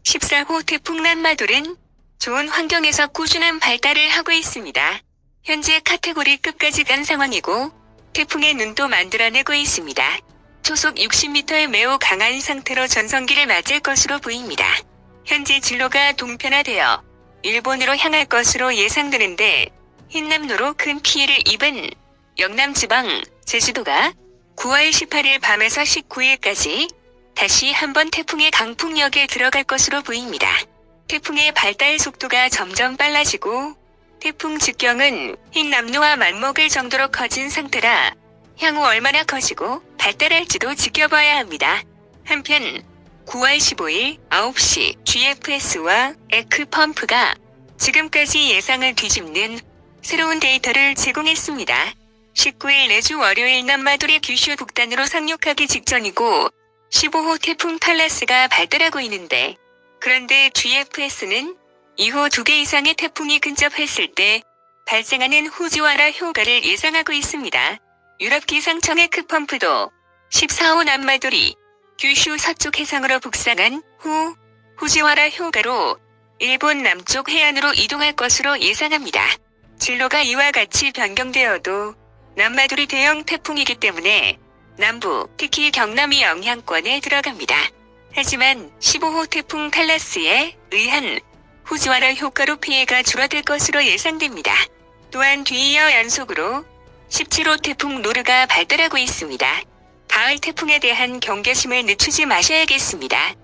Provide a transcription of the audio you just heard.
14호 태풍 남마돌은 좋은 환경에서 꾸준한 발달을 하고 있습니다. 현재 카테고리급까지 간 상황이고 태풍의 눈도 만들어내고 있습니다. 초속 60m의 매우 강한 상태로 전성기를 맞을 것으로 보입니다. 현재 진로가 동편화되어 일본으로 향할 것으로 예상되는데 흰남노로 큰 피해를 입은 영남지방, 제주도가 9월 18일 밤에서 19일까지 다시 한번 태풍의 강풍역에 들어갈 것으로 보입니다. 태풍의 발달 속도가 점점 빨라지고 태풍 직경은 흰남노와 맞먹을 정도로 커진 상태라 향후 얼마나 커지고 발달할지도 지켜봐야 합니다. 한편 9월 15일 9시 GFS와 에크펌프가 지금까지 예상을 뒤집는 새로운 데이터를 제공했습니다. 19일 내주 월요일 남마돌이 규슈 북단으로 상륙하기 직전이고 15호 태풍 탈라스가 발달하고 있는데 그런데 GFS는 이후 2개 이상의 태풍이 근접했을 때 발생하는 후지와라 효과를 예상하고 있습니다. 유럽기상청 에크펌프도 14호 남마돌이 규슈 서쪽 해상으로 북상한 후 후지와라 효과로 일본 남쪽 해안으로 이동할 것으로 예상합니다. 진로가 이와 같이 변경되어도 남마돌이 대형 태풍이기 때문에 남부, 특히 경남이 영향권에 들어갑니다. 하지만 15호 태풍 탈라스에 의한 후지와라 효과로 피해가 줄어들 것으로 예상됩니다. 또한 뒤이어 연속으로 17호 태풍 노르가 발달하고 있습니다. 가을 태풍에 대한 경계심을 늦추지 마셔야겠습니다.